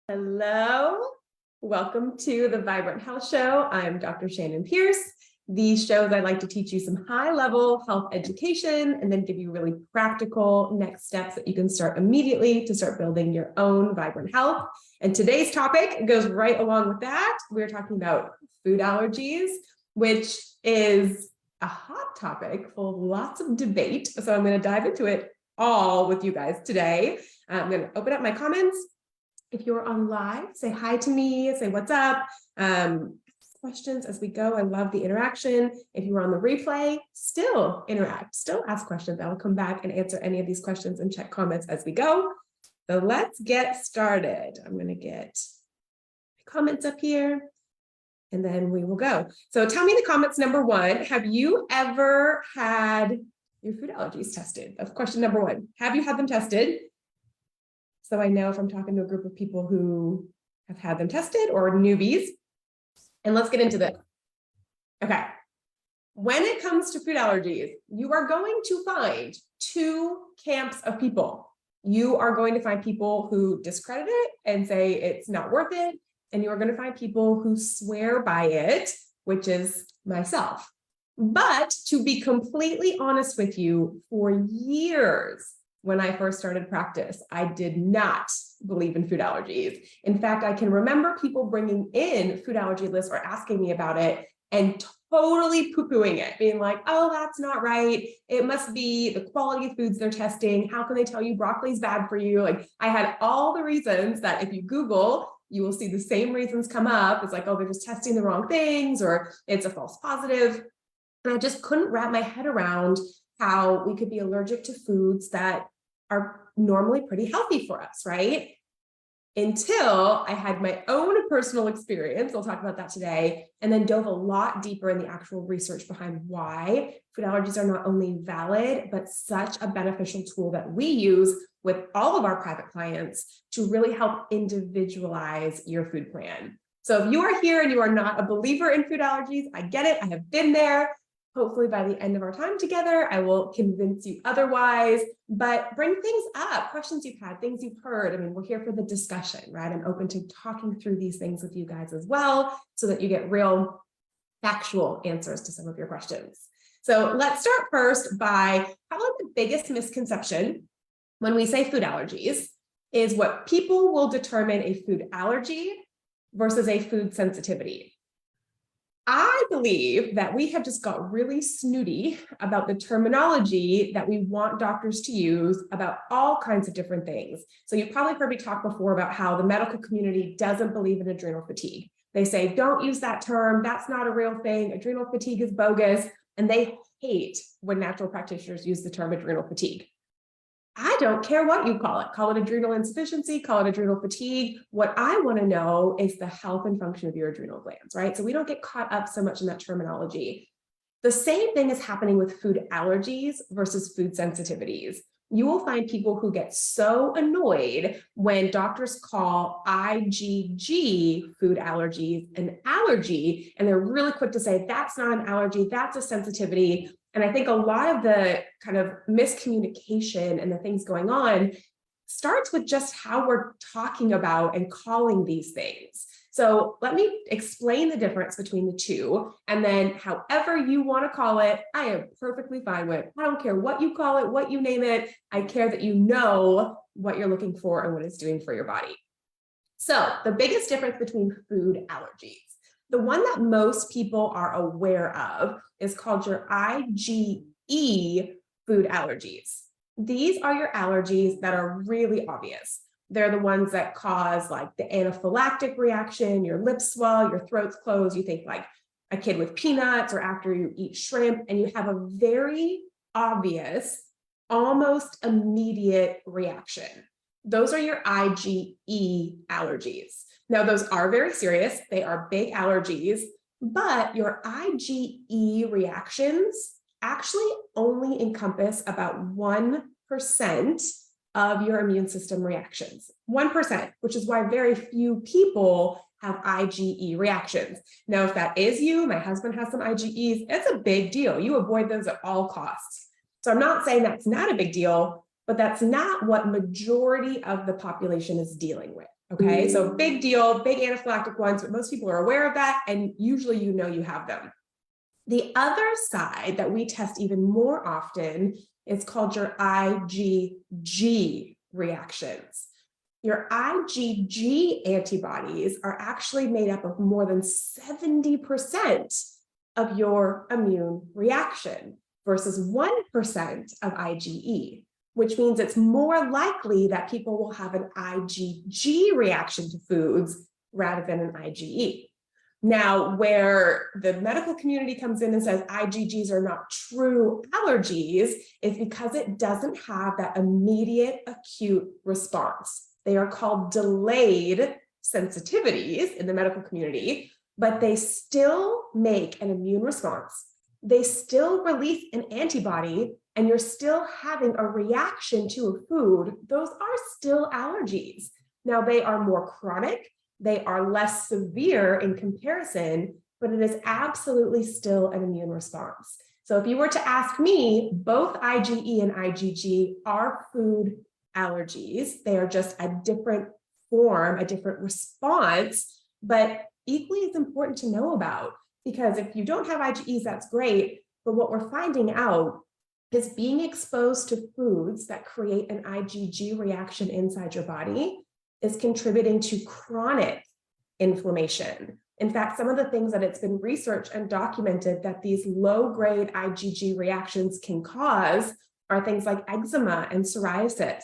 Hello, welcome to the Vibrant Health Show. I'm Dr. Shannon Pierce. These shows, I like to teach you some high-level health education and then give you really practical next steps that you can start immediately to start building your own vibrant health. And today's topic goes right along with that. We're talking about food allergies, which is a hot topic full of lots of debate. So I'm going to dive into it all with you guys today. I'm going to open up my comments. If you're on live, say hi to me, say what's up, ask questions as we go. I love the interaction. If you're on the replay, still interact, still ask questions. I will come back and answer any of these questions and check comments as we go. So let's get started. I'm going to get comments up here and then we will go. So tell me in the comments, number one, have you ever had your food allergies tested? That's question number one. Have you had them tested? So I know if I'm talking to a group of people who have had them tested or newbies. And let's get into this. Okay. When it comes to food allergies, you are going to find two camps of people. You are going to find people who discredit it and say it's not worth it. And you are going to find people who swear by it, which is myself. But to be completely honest with you, for years, when I first started practice, I did not believe in food allergies. In fact, I can remember people bringing in food allergy lists or asking me about it and totally poo-pooing it, being like, oh, that's not right. It must be the quality of foods they're testing. How can they tell you broccoli's bad for you? Like, I had all the reasons that if you Google, you will see the same reasons come up. It's like, oh, they're just testing the wrong things, or it's a false positive. And I just couldn't wrap my head around how we could be allergic to foods that are normally pretty healthy for us, right? Until I had my own personal experience, I'll talk about that today, and then dove a lot deeper in the actual research behind why food allergies are not only valid, but such a beneficial tool that we use with all of our private clients to really help individualize your food plan. So if you are here and you are not a believer in food allergies, I get it, I have been there. Hopefully by the end of our time together, I will convince you otherwise, but bring things up, questions you've had, things you've heard. I mean, we're here for the discussion, right? I'm open to talking through these things with you guys as well, so that you get real factual answers to some of your questions. So let's start first by probably the biggest misconception when we say food allergies is what people will determine a food allergy versus a food sensitivity. I believe that we have just got really snooty about the terminology that we want doctors to use about all kinds of different things. So you've probably heard me talk before about how the medical community doesn't believe in adrenal fatigue. They say, don't use that term. That's not a real thing. Adrenal fatigue is bogus. And they hate when natural practitioners use the term adrenal fatigue. I don't care what you call it adrenal insufficiency, call it adrenal fatigue. What I want to know is the health and function of your adrenal glands, right? So we don't get caught up so much in that terminology. The same thing is happening with food allergies versus food sensitivities. You will find people who get so annoyed when doctors call IgG food allergies an allergy, and they're really quick to say, that's not an allergy, that's a sensitivity. And I think a lot of the kind of miscommunication and the things going on starts with just how we're talking about and calling these things. So let me explain the difference between the two, and then however you want to call it, I am perfectly fine with. I don't care what you call it, what you name it. I care that you know what you're looking for and what it's doing for your body. So the biggest difference between food allergies, the one that most people are aware of is called your IgE food allergies. These are your allergies that are really obvious. They're the ones that cause like the anaphylactic reaction, your lips swell, your throat's closed. You think like a kid with peanuts or after you eat shrimp, and you have a very obvious, almost immediate reaction. Those are your IgE allergies. Now, those are very serious. They are big allergies, but your IgE reactions actually only encompass about 1% of your immune system reactions. 1%, which is why very few people have IgE reactions. Now, if that is you, my husband has some IgEs, it's a big deal. You avoid those at all costs. So I'm not saying that's not a big deal, but that's not what majority of the population is dealing with. Okay, so big deal, big anaphylactic ones, but most people are aware of that, and usually you know you have them. The other side that we test even more often is called your IgG reactions. Your IgG antibodies are actually made up of more than 70% of your immune reaction versus 1% of IgE, which means it's more likely that people will have an IgG reaction to foods rather than an IgE. Now, where the medical community comes in and says IgGs are not true allergies is because it doesn't have that immediate acute response. They are called delayed sensitivities in the medical community, but they still make an immune response. They still release an antibody, and you're still having a reaction to a food. Those are still allergies. Now, they are more chronic. They are less severe in comparison, but it is absolutely still an immune response. So if you were to ask me, both IgE and IgG are food allergies. They are just a different form, a different response, but equally as important to know about, because if you don't have IgEs, that's great. But what we're finding out is being exposed to foods that create an IgG reaction inside your body is contributing to chronic inflammation. In fact, some of the things that it's been researched and documented that these low-grade IgG reactions can cause are things like eczema and psoriasis.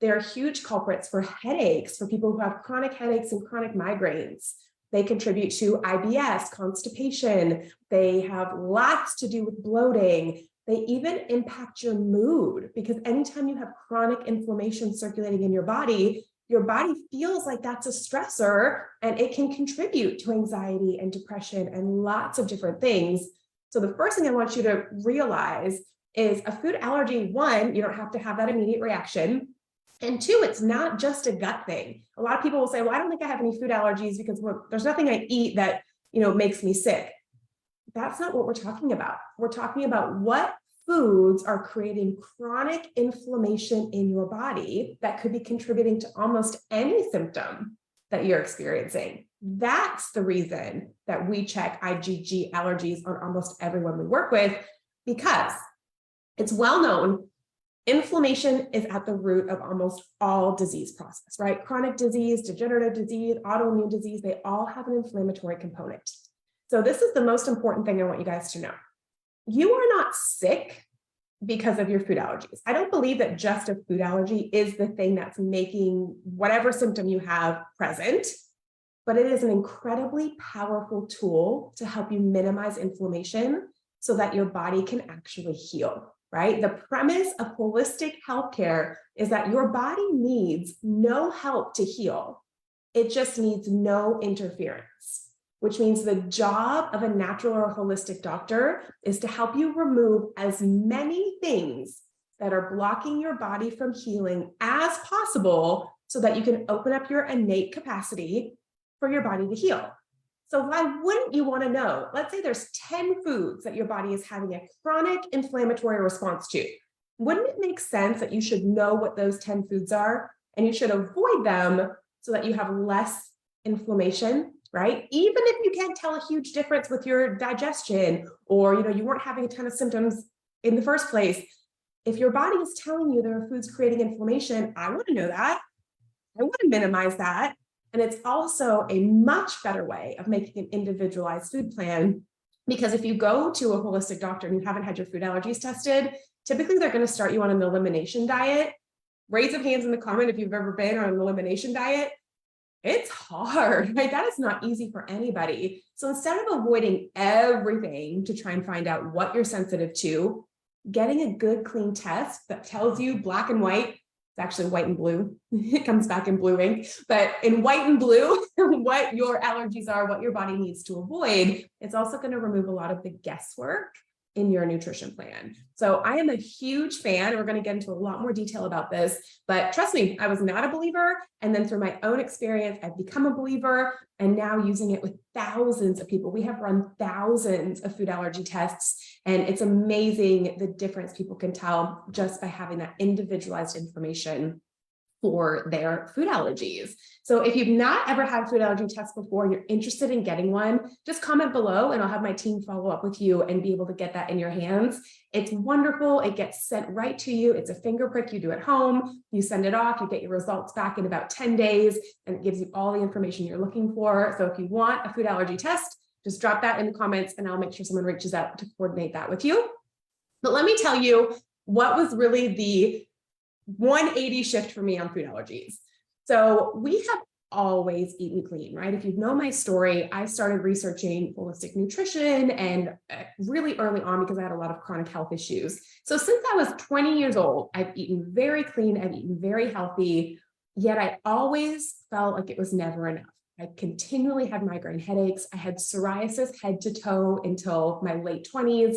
They're huge culprits for headaches, for people who have chronic headaches and chronic migraines. They contribute to IBS, constipation. They have lots to do with bloating. They even impact your mood, because anytime you have chronic inflammation circulating in your body feels like that's a stressor, and it can contribute to anxiety and depression and lots of different things. So the first thing I want you to realize is a food allergy, one, you don't have to have that immediate reaction. And two, it's not just a gut thing. A lot of people will say, well, I don't think I have any food allergies because there's nothing I eat that, makes me sick. That's not what we're talking about. We're talking about what foods are creating chronic inflammation in your body that could be contributing to almost any symptom that you're experiencing. That's the reason that we check IgG allergies on almost everyone we work with, because it's well known inflammation is at the root of almost all disease process, right? Chronic disease, degenerative disease, autoimmune disease, they all have an inflammatory component. So this is the most important thing I want you guys to know. You are not sick because of your food allergies. I don't believe that just a food allergy is the thing that's making whatever symptom you have present, but it is an incredibly powerful tool to help you minimize inflammation so that your body can actually heal, right? The premise of holistic healthcare is that your body needs no help to heal. It just needs no interference, which means the job of a natural or holistic doctor is to help you remove as many things that are blocking your body from healing as possible so that you can open up your innate capacity for your body to heal. So why wouldn't you want to know? Let's say there's 10 foods that your body is having a chronic inflammatory response to. Wouldn't it make sense that you should know what those 10 foods are and you should avoid them so that you have less inflammation, right? Even if you can't tell a huge difference with your digestion, or you weren't having a ton of symptoms in the first place, if your body is telling you there are foods creating inflammation, I want to know that. I want to minimize that. And it's also a much better way of making an individualized food plan, because if you go to a holistic doctor and you haven't had your food allergies tested, typically they're going to start you on an elimination diet. Raise of hands in the comment if you've ever been on an elimination diet. It's hard, right? That is not easy for anybody. So instead of avoiding everything to try and find out what you're sensitive to, getting a good, clean test that tells you black and white, it's actually white and blue. It comes back in blue ink, but in white and blue, what your allergies are, what your body needs to avoid, it's also going to remove a lot of the guesswork in your nutrition plan. So I am a huge fan. We're going to get into a lot more detail about this, but trust me, I was not a believer. And then through my own experience, I've become a believer, and now using it with thousands of people. We have run thousands of food allergy tests, and it's amazing the difference people can tell just by having that individualized information for their food allergies. So if you've not ever had a food allergy test before and you're interested in getting one, just comment below and I'll have my team follow up with you and be able to get that in your hands. It's wonderful. It gets sent right to you. It's a finger prick you do at home. You send it off, you get your results back in about 10 days, and it gives you all the information you're looking for. So if you want a food allergy test, just drop that in the comments and I'll make sure someone reaches out to coordinate that with you. But let me tell you what was really the 180 shift for me on food allergies. So we have always eaten clean, right? If you know my story, I started researching holistic nutrition and really early on because I had a lot of chronic health issues. So since I was 20 years old, I've eaten very clean, I've eaten very healthy, yet I always felt like it was never enough. I continually had migraine headaches. I had psoriasis head to toe until my late 20s,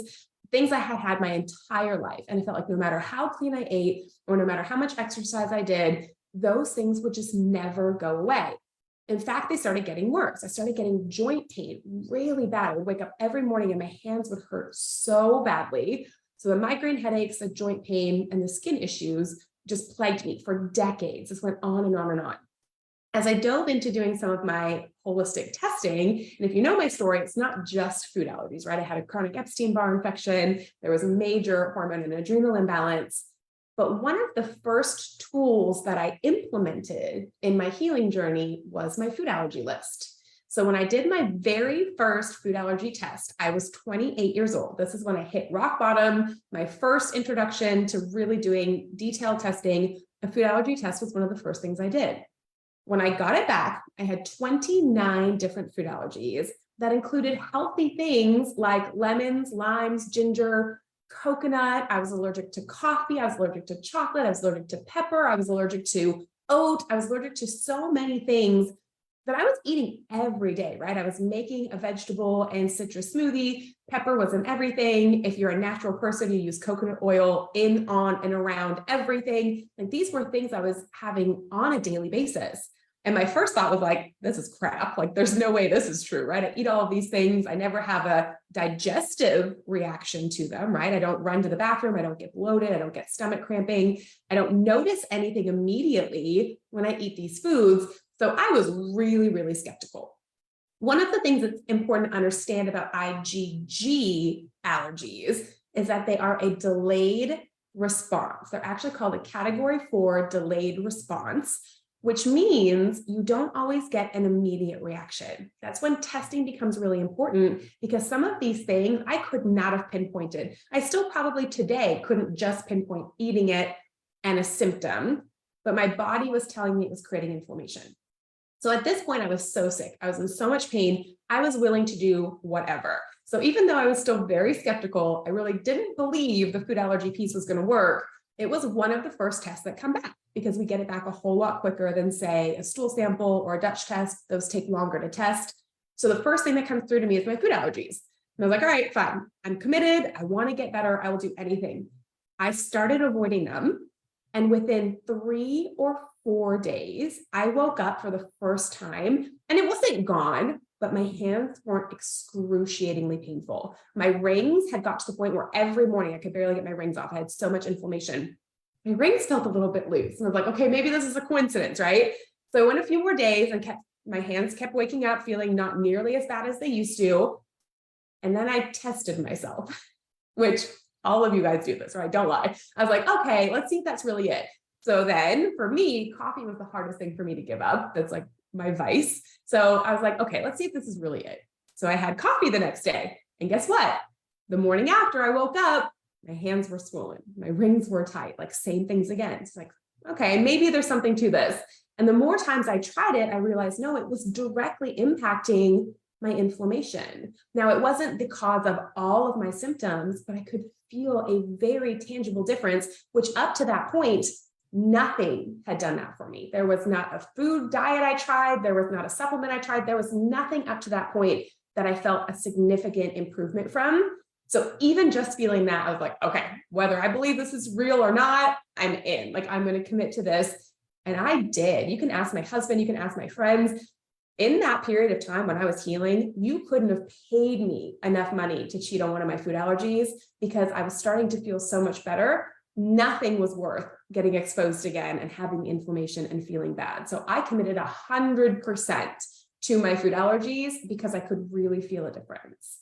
things I had had my entire life. And I felt like no matter how clean I ate or no matter how much exercise I did, those things would just never go away. In fact, they started getting worse. I started getting joint pain really bad. I would wake up every morning and my hands would hurt so badly. So the migraine headaches, the joint pain, and the skin issues just plagued me for decades. This went on and on and on. As I dove into doing some of my holistic testing, and if you know my story, it's not just food allergies, right? I had a chronic Epstein-Barr infection. There was a major hormone and adrenal imbalance. But one of the first tools that I implemented in my healing journey was my food allergy list. So when I did my very first food allergy test, I was 28 years old. This is when I hit rock bottom, my first introduction to really doing detailed testing. A food allergy test was one of the first things I did. When I got it back, I had 29 different food allergies that included healthy things like lemons, limes, ginger, coconut. I was allergic to coffee. I was allergic to chocolate. I was allergic to pepper. I was allergic to oat. I was allergic to so many things that I was eating every day, right? I was making a vegetable and citrus smoothie. Pepper was in everything. If you're a natural person, you use coconut oil in, on, and around everything. Like these were things I was having on a daily basis. And my first thought was like, this is crap. Like, there's no way this is true, right? I eat all of these things. I never have a digestive reaction to them, right? I don't run to the bathroom. I don't get bloated. I don't get stomach cramping. I don't notice anything immediately when I eat these foods. So I was really, really skeptical. One of the things that's important to understand about IgG allergies is that they are a delayed response. They're actually called a category 4 delayed response, which means you don't always get an immediate reaction. That's when testing becomes really important because some of these things I could not have pinpointed. I still probably today couldn't just pinpoint eating it and a symptom, but my body was telling me it was creating inflammation. So at this point, I was so sick. I was in so much pain. I was willing to do whatever. So even though I was still very skeptical, I really didn't believe the food allergy piece was going to work. It was one of the first tests that come back because we get it back a whole lot quicker than, say, a stool sample or a Dutch test. Those take longer to test. So the first thing that comes through to me is my food allergies. And I was like, all right, fine. I'm committed. I want to get better. I will do anything. I started avoiding them. And within 3 or 4 days, I woke up for the first time and it wasn't gone, but my hands weren't excruciatingly painful. My rings had got to the point where every morning I could barely get my rings off. I had so much inflammation. My rings felt a little bit loose. And I was like, okay, maybe this is a coincidence, right? So I went a few more days and my hands kept waking up, feeling not nearly as bad as they used to. And then I tested myself, which all of you guys do this, right? Don't lie. I was like, okay, let's see if that's really it. So then for me, coffee was the hardest thing for me to give up. That's like my vice. So I was like, okay, let's see if this is really it. So I had coffee the next day. And guess what? The morning after I woke up, my hands were swollen. My rings were tight, like same things again. It's like, okay, maybe there's something to this. And the more times I tried it, I realized, no, it was directly impacting my inflammation. Now, it wasn't the cause of all of my symptoms, but I could feel a very tangible difference, which up to that point, nothing had done that for me. There was not a food diet I tried. There was not a supplement I tried. There was nothing up to that point that I felt a significant improvement from. So even just feeling that, I was like, okay, whether I believe this is real or not, I'm in. Like, I'm going to commit to this. And I did. You can ask my husband, you can ask my friends. In that period of time when I was healing, you couldn't have paid me enough money to cheat on one of my food allergies because I was starting to feel so much better. nothing was worth getting exposed again and having inflammation and feeling bad. So I committed 100% to my food allergies because I could really feel a difference.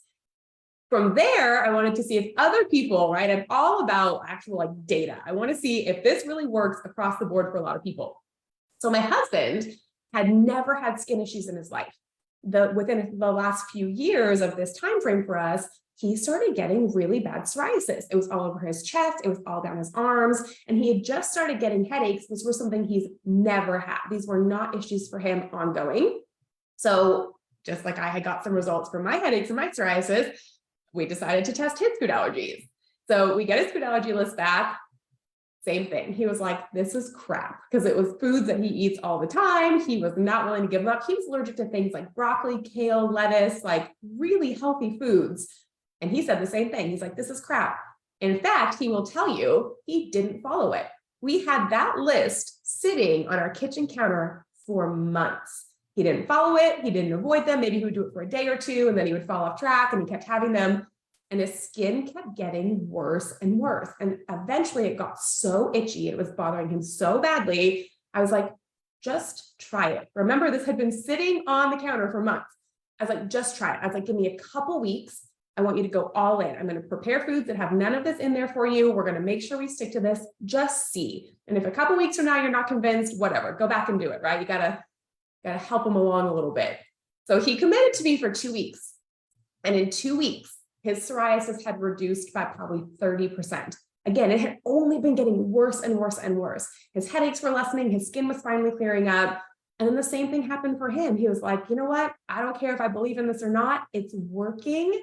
From there, I wanted to see if other people, right? I'm all about actual like data. I want to see if this really works across the board for a lot of people. So my husband had never had skin issues in his life. Within the last few years of this time frame for us, he started getting really bad psoriasis. It was all over his chest, it was all down his arms, and he had just started getting headaches. This was something he's never had. These were not issues for him ongoing. So just like I had got some results for my headaches and my psoriasis, we decided to test his food allergies. So we get his food allergy list back. Same thing. He was like, this is crap, because it was foods that he eats all the time. He was not willing to give up. He was allergic to things like broccoli, kale, lettuce, like really healthy foods. And he said the same thing. He's like, this is crap. In fact, he will tell you he didn't follow it. We had that list sitting on our kitchen counter for months. He didn't follow it. He didn't avoid them. Maybe he would do it for a day or two, and then he would fall off track, and he kept having them. And his skin kept getting worse and worse. And eventually it got so itchy. It was bothering him so badly. I was like, just try it. Remember, this had been sitting on the counter for months. I was like, just try it. I was like, give me a couple weeks. I want you to go all in. I'm going to prepare foods that have none of this in there for you. We're going to make sure we stick to this. Just see. And if a couple weeks from now you're not convinced, whatever, go back and do it, right? You gotta help him along a little bit. So he committed to me for 2 weeks. And in 2 weeks, his psoriasis had reduced by probably 30%. Again, it had only been getting worse and worse and worse. His headaches were lessening. His skin was finally clearing up. And then the same thing happened for him. He was like, you know what? I don't care if I believe in this or not. It's working.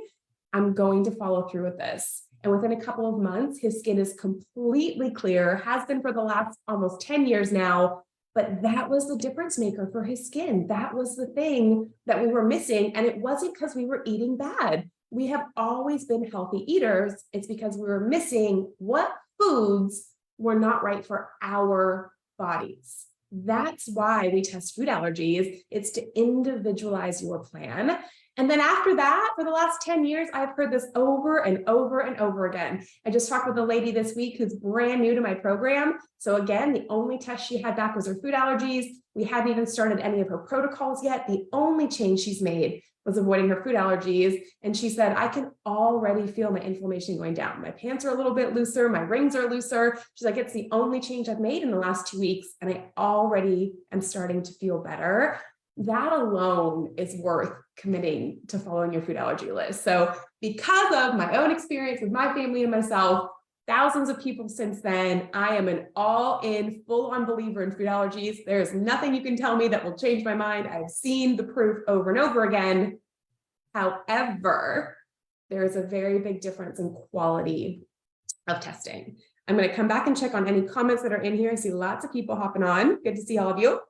I'm going to follow through with this. And within a couple of months, his skin is completely clear, has been for the last almost 10 years now. But that was the difference maker for his skin. That was the thing that we were missing. And it wasn't because we were eating bad. We have always been healthy eaters. It's because we were missing what foods were not right for our bodies. That's why we test food allergies. It's to individualize your plan. And then after that, for the last 10 years, I've heard this over and over and over again. I just talked with a lady this week who's brand new to my program. So again, the only test she had back was her food allergies. We hadn't even started any of her protocols yet. The only change she's made was avoiding her food allergies. And she said, I can already feel my inflammation going down. My pants are a little bit looser. My rings are looser. She's like, it's the only change I've made in the last 2 weeks. And I already am starting to feel better. That alone is worth committing to following your food allergy list. So because of my own experience with my family and myself, thousands of people since then, I am an all-in, full-on believer in food allergies. There is nothing you can tell me that will change my mind. I've seen the proof over and over again. However, there is a very big difference in quality of testing. I'm going to come back and check on any comments that are in here. I see lots of people hopping on. Good to see all of you.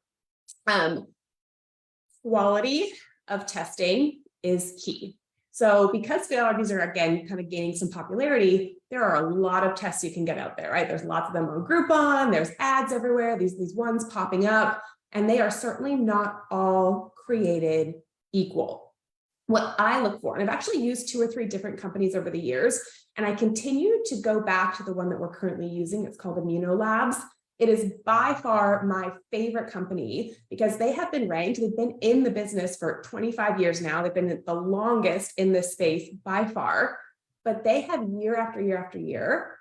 Quality of testing is key. So because food allergies are, again, kind of gaining some popularity, there are a lot of tests you can get out there, right? There's lots of them on Groupon, there's ads everywhere, these ones popping up, and they are certainly not all created equal. What I look for, and I've actually used 2 or 3 different companies over the years, and I continue to go back to the one that we're currently using. It's called ImmunoLabs. It is by far my favorite company because they have been ranked, they've been in the business for 25 years now. They've been the longest in this space by far, but they have year after year after year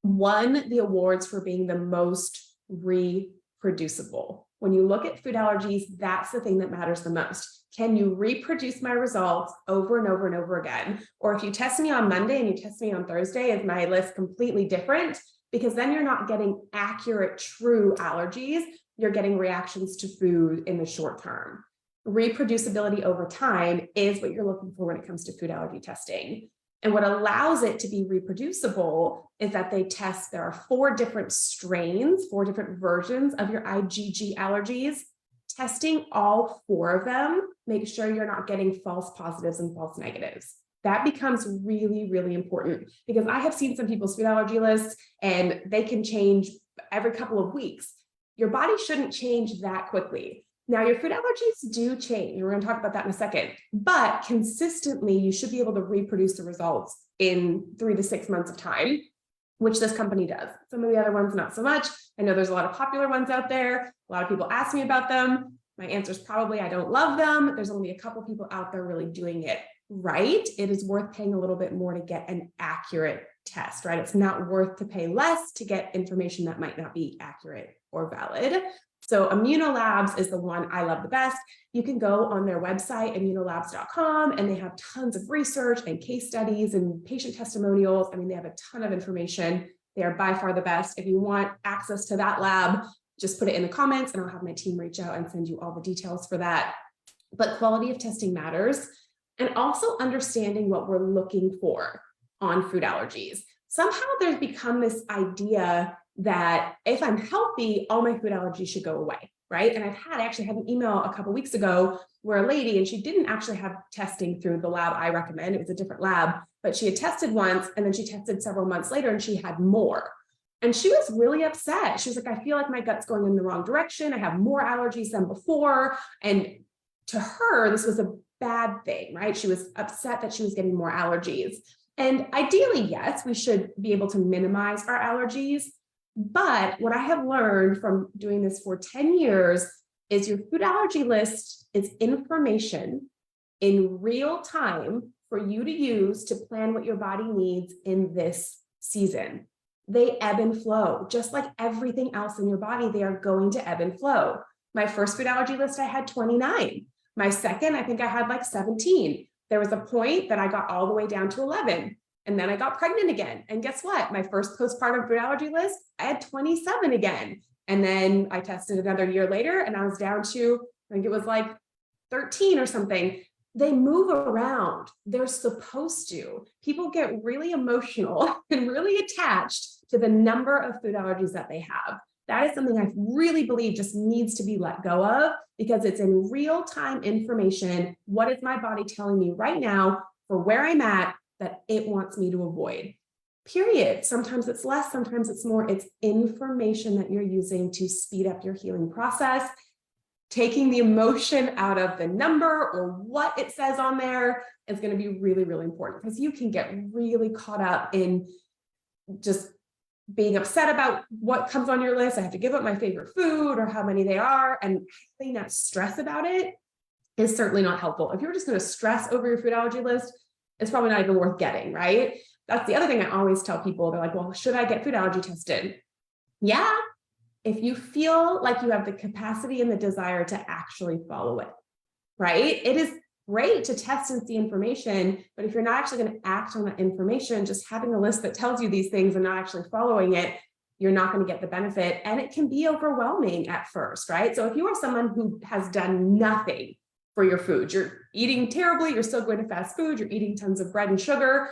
won the awards for being the most reproducible. When you look at food allergies, that's the thing that matters the most. Can you reproduce my results over and over and over again? Or if you test me on Monday and you test me on Thursday, is my list completely different? Because then you're not getting accurate, true allergies. You're getting reactions to food in the short term. Reproducibility over time is what you're looking for when it comes to food allergy testing. And what allows it to be reproducible is that they test, there are 4 different strains, 4 different versions of your IgG allergies. Testing all 4 of them, make sure you're not getting false positives and false negatives. That becomes really, really important because I have seen some people's food allergy lists and they can change every couple of weeks. Your body shouldn't change that quickly. Now, your food allergies do change. We're going to talk about that in a second, but consistently, you should be able to reproduce the results in 3 to 6 months of time. which this company does. Some of the other ones, not so much. I know there's a lot of popular ones out there. A lot of people ask me about them. My answer is probably I don't love them. There's only a couple people out there really doing it right. It is worth paying a little bit more to get an accurate test, right? It's not worth to pay less to get information that might not be accurate or valid. So Immunolabs is the one I love the best. You can go on their website, immunolabs.com, and they have tons of research and case studies and patient testimonials. I mean, they have a ton of information. They are by far the best. If you want access to that lab, just put it in the comments and I'll have my team reach out and send you all the details for that. But quality of testing matters, and also understanding what we're looking for on food allergies. Somehow there's become this idea that if I'm healthy, all my food allergies should go away, right? And I actually had an email a couple of weeks ago where a lady, and she didn't actually have testing through the lab I recommend, it was a different lab, but she had tested once and then she tested several months later and she had more. And she was really upset. She was like, I feel like my gut's going in the wrong direction. I have more allergies than before. And to her, this was a bad thing, right? She was upset that she was getting more allergies. And ideally, yes, we should be able to minimize our allergies. But what I have learned from doing this for 10 years is your food allergy list is information in real time for you to use to plan what your body needs in this season. They ebb and flow, just like everything else in your body, they are going to ebb and flow. My first food allergy list, I had 29. My second, I think I had like 17. There was a point that I got all the way down to 11. And then I got pregnant again. And guess what? My first postpartum food allergy list, I had 27 again. And then I tested another year later and I was down to, I think it was like 13 or something. They move around. They're supposed to. People get really emotional and really attached to the number of food allergies that they have. That is something I really believe just needs to be let go of, because it's in real-time information. What is my body telling me right now for where I'm at that it wants me to avoid? Period. Sometimes it's less, sometimes it's more. It's information that you're using to speed up your healing process. Taking the emotion out of the number or what it says on there is going to be really, really important, because you can get really caught up in just being upset about what comes on your list. I have to give up my favorite food or how many they are, and having that stress about it is certainly not helpful. If you're just going to stress over your food allergy list, it's probably not even worth getting, right? That's the other thing I always tell people. They're like, well, should I get food allergy tested? Yeah, if you feel like you have the capacity and the desire to actually follow it, right? It is great to test and see information, but if you're not actually going to act on that information, just having a list that tells you these things and not actually following it, you're not going to get the benefit. And it can be overwhelming at first, right? So if you are someone who has done nothing for your food, you're eating terribly, you're still going to fast food, you're eating tons of bread and sugar,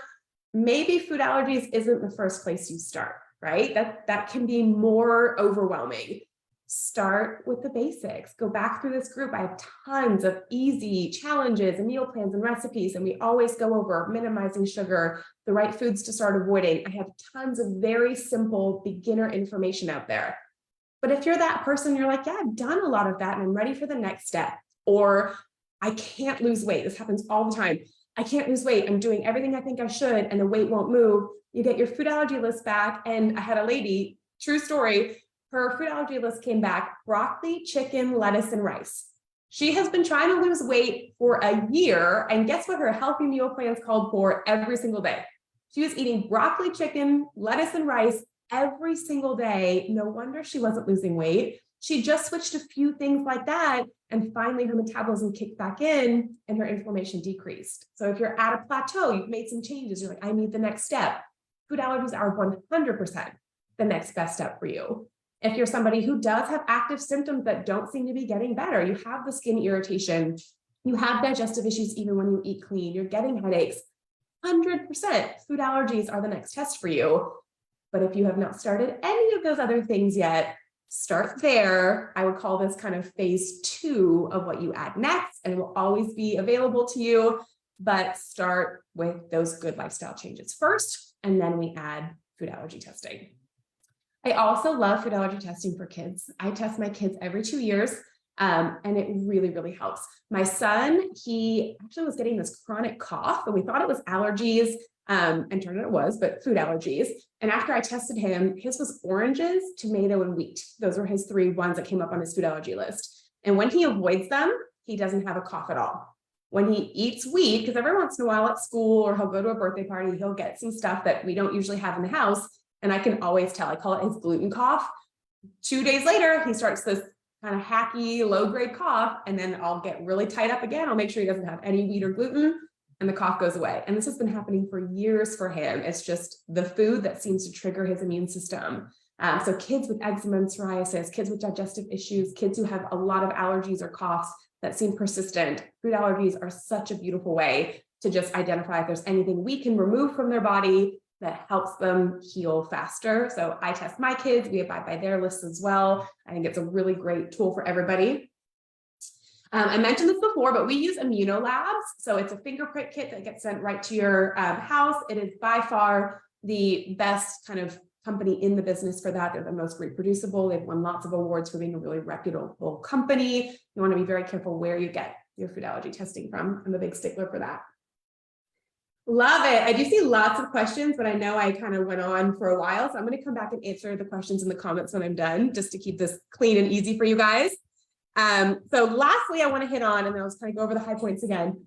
maybe food allergies isn't the first place you start, right? That can be more overwhelming. Start with the basics. Go back through this group. I have tons of easy challenges and meal plans and recipes, and we always go over minimizing sugar, the right foods to start avoiding. I have tons of very simple beginner information out there. But if you're that person, you're like, yeah, I've done a lot of that and I'm ready for the next step. Or I can't lose weight. This happens all the time. I can't lose weight. I'm doing everything I think I should, and the weight won't move. You get your food allergy list back. And I had a lady, true story, her food allergy list came back: broccoli, chicken, lettuce, and rice. She has been trying to lose weight for a year. And guess what her healthy meal plans called for every single day? She was eating broccoli, chicken, lettuce, and rice every single day. No wonder she wasn't losing weight. She just switched a few things like that, and finally her metabolism kicked back in and her inflammation decreased. So if you're at a plateau, you've made some changes, you're like, I need the next step. Food allergies are 100% the next best step for you. If you're somebody who does have active symptoms that don't seem to be getting better, you have the skin irritation, you have digestive issues even when you eat clean, you're getting headaches, 100% food allergies are the next test for you. But if you have not started any of those other things yet, start there. I would call this kind of phase 2 of what you add next, and it will always be available to you. But start with those good lifestyle changes first, and then we add food allergy testing. I also love food allergy testing for kids. I test my kids every 2 years, and it really, really helps. My son, he actually was getting this chronic cough, and we thought it was allergies. and turned out it was, but food allergies. And after I tested him, his was oranges, tomato, and wheat. Those were his 3 ones that came up on his food allergy list. And when he avoids them, he doesn't have a cough at all. When he eats wheat, because every once in a while at school or he'll go to a birthday party, he'll get some stuff that we don't usually have in the house. And I can always tell, I call it his gluten cough. 2 days later, he starts this kind of hacky, low-grade cough, and then I'll get really tight up again. I'll make sure he doesn't have any wheat or gluten, and the cough goes away. And this has been happening for years for him. It's just the food that seems to trigger his immune system. So kids with eczema and psoriasis, kids with digestive issues, kids who have a lot of allergies or coughs that seem persistent, food allergies are such a beautiful way to just identify if there's anything we can remove from their body that helps them heal faster. So I test my kids, we abide by their lists as well. I think it's a really great tool for everybody. I mentioned this before, but we use immunolabs. So it's a fingerprint kit that gets sent right to your house. It is by far the best kind of company in the business for that. They're the most reproducible. They've won lots of awards for being a really reputable company. You want to be very careful where you get your food allergy testing from. I'm a big stickler for that. Love it. I do see lots of questions, but I know I kind of went on for a while. So I'm going to come back and answer the questions in the comments when I'm done, just to keep this clean and easy for you guys. So lastly, I want to hit on, and then I'll just kind of go over the high points again.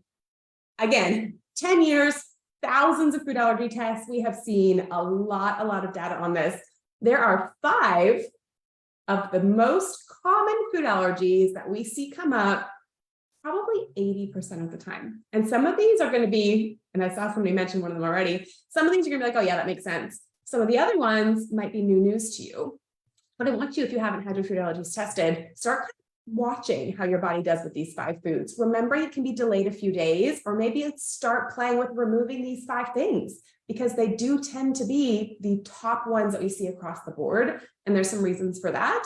Again, 10 years, thousands of food allergy tests. We have seen a lot of data on this. There are 5 of the most common food allergies that we see come up probably 80% of the time. And some of these are going to be, and I saw somebody mention one of them already, some of these you're going to be like, oh yeah, that makes sense. Some of the other ones might be new news to you. But I want you, if you haven't had your food allergies tested, start watching how your body does with these 5 foods. Remember, it can be delayed a few days, or maybe start playing with removing these 5 things, because they do tend to be the top ones that we see across the board. And there's some reasons for that.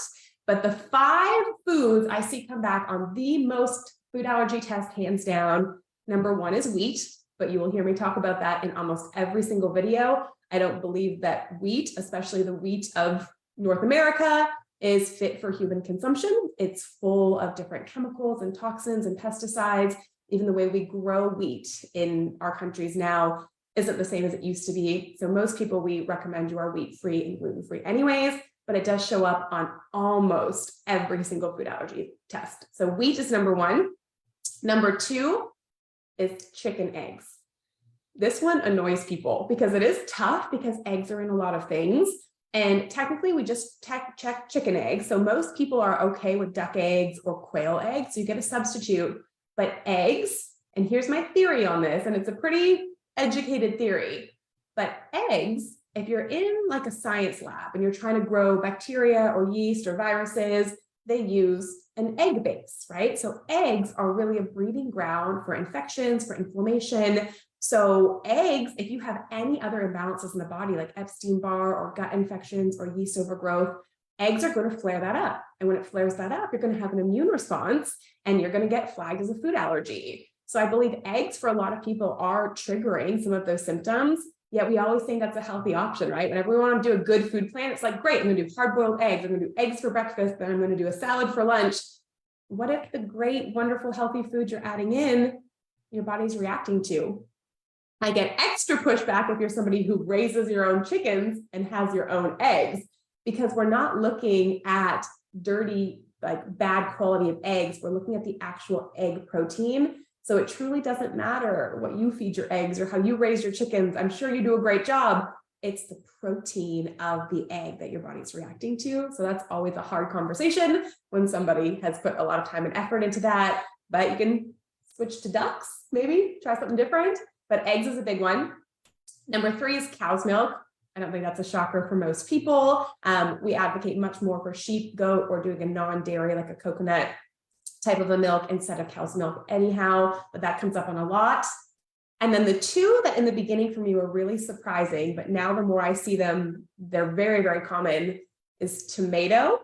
But the 5 foods I see come back on the most food allergy test, hands down, number 1 is wheat, but you will hear me talk about that in almost every single video. I don't believe that wheat, especially the wheat of North America, is fit for human consumption. It's full of different chemicals and toxins and pesticides. Even the way we grow wheat in our countries now isn't the same as it used to be. So most people, we recommend you are wheat-free and gluten-free anyways, but it does show up on almost every single food allergy test. So wheat is number 1. Number 2 is chicken eggs. This one annoys people because it is tough, because eggs are in a lot of things. And technically we just check chicken eggs. So most people are okay with duck eggs or quail eggs. So you get a substitute, but eggs, and here's my theory on this, and it's a pretty educated theory, but eggs, if you're in like a science lab and you're trying to grow bacteria or yeast or viruses, they use an egg base, right? So eggs are really a breeding ground for infections, for inflammation. So eggs, if you have any other imbalances in the body, like Epstein-Barr or gut infections or yeast overgrowth, eggs are going to flare that up. And when it flares that up, you're going to have an immune response and you're going to get flagged as a food allergy. So I believe eggs for a lot of people are triggering some of those symptoms. Yet we always think that's a healthy option, right? Whenever we want to do a good food plan, it's like, great, I'm going to do hard-boiled eggs. I'm going to do eggs for breakfast, then I'm going to do a salad for lunch. What if the great, wonderful, healthy food you're adding in, your body's reacting to? I get extra pushback if you're somebody who raises your own chickens and has your own eggs, because we're not looking at dirty, like bad quality of eggs. We're looking at the actual egg protein. So it truly doesn't matter what you feed your eggs or how you raise your chickens. I'm sure you do a great job. It's the protein of the egg that your body's reacting to. So that's always a hard conversation when somebody has put a lot of time and effort into that. But you can switch to ducks, maybe try something different. But eggs is a big one. Number 3 is cow's milk. I don't think that's a shocker for most people. We advocate much more for sheep, goat, or doing a non-dairy, like a coconut type of a milk instead of cow's milk anyhow, but that comes up on a lot. And then the 2 that in the beginning for me were really surprising, but now the more I see them, they're very, very common, is tomato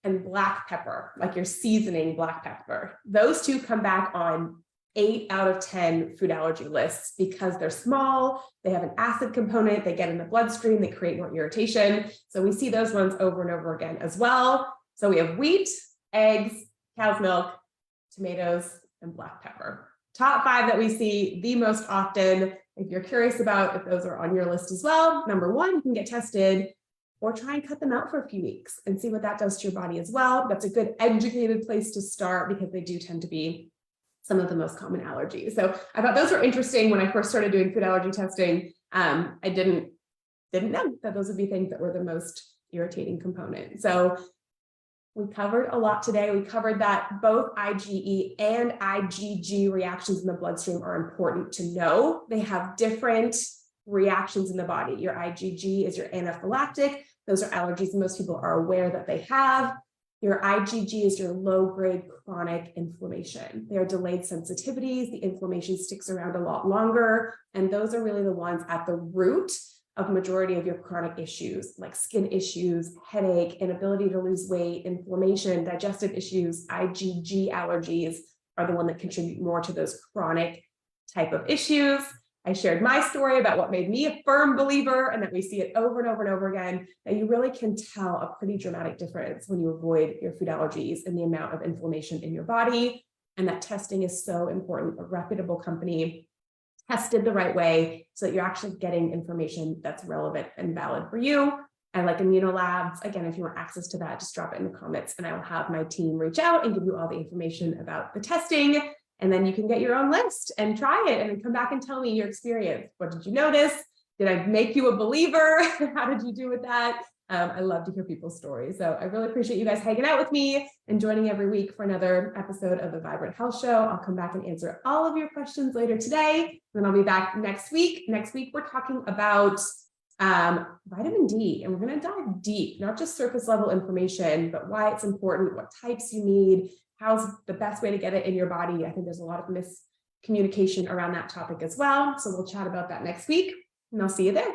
and black pepper, like your seasoning black pepper. Those 2 come back on 8 out of 10 food allergy lists because they're small, they have an acid component, they get in the bloodstream, they create more irritation. So we see those ones over and over again as well. So we have wheat, eggs, cow's milk, tomatoes, and black pepper. Top 5 that we see the most often. if you're curious about if those are on your list as well, number one, you can get tested or try and cut them out for a few weeks and see what that does to your body as well. That's a good educated place to start because they do tend to be some of the most common allergies. So I thought those were interesting when I first started doing food allergy testing. I didn't know that those would be things that were the most irritating component. So we covered a lot today. We covered that both IgE and IgG reactions in the bloodstream are important to know. They have different reactions in the body. Your IgG is your anaphylactic. Those are allergies most people are aware that they have. Your IgG is your low-grade chronic inflammation. They are delayed sensitivities. The inflammation sticks around a lot longer. And those are really the ones at the root of majority of your chronic issues, like skin issues, headache, inability to lose weight, inflammation, digestive issues. IgG allergies are the one that contribute more to those chronic type of issues. I shared my story about what made me a firm believer, and that we see it over and over and over again, that you really can tell a pretty dramatic difference when you avoid your food allergies and the amount of inflammation in your body. And that testing is so important. A reputable company tested the right way so that you're actually getting information that's relevant and valid for you. I like Immunolabs. Again, if you want access to that, just drop it in the comments and I will have my team reach out and give you all the information about the testing. And then you can get your own list and try it and then come back and tell me your experience. What did you notice? Did I make you a believer? How did you do with that? I love to hear people's stories. So I really appreciate you guys hanging out with me and joining every week for another episode of the Vibrant Health Show. I'll come back and answer all of your questions later today. Then I'll be back next week. Next week, we're talking about vitamin D, and we're going to dive deep, not just surface level information, but why it's important, what types you need, how's the best way to get it in your body. I think there's a lot of miscommunication around that topic as well. So we'll chat about that next week, and I'll see you there.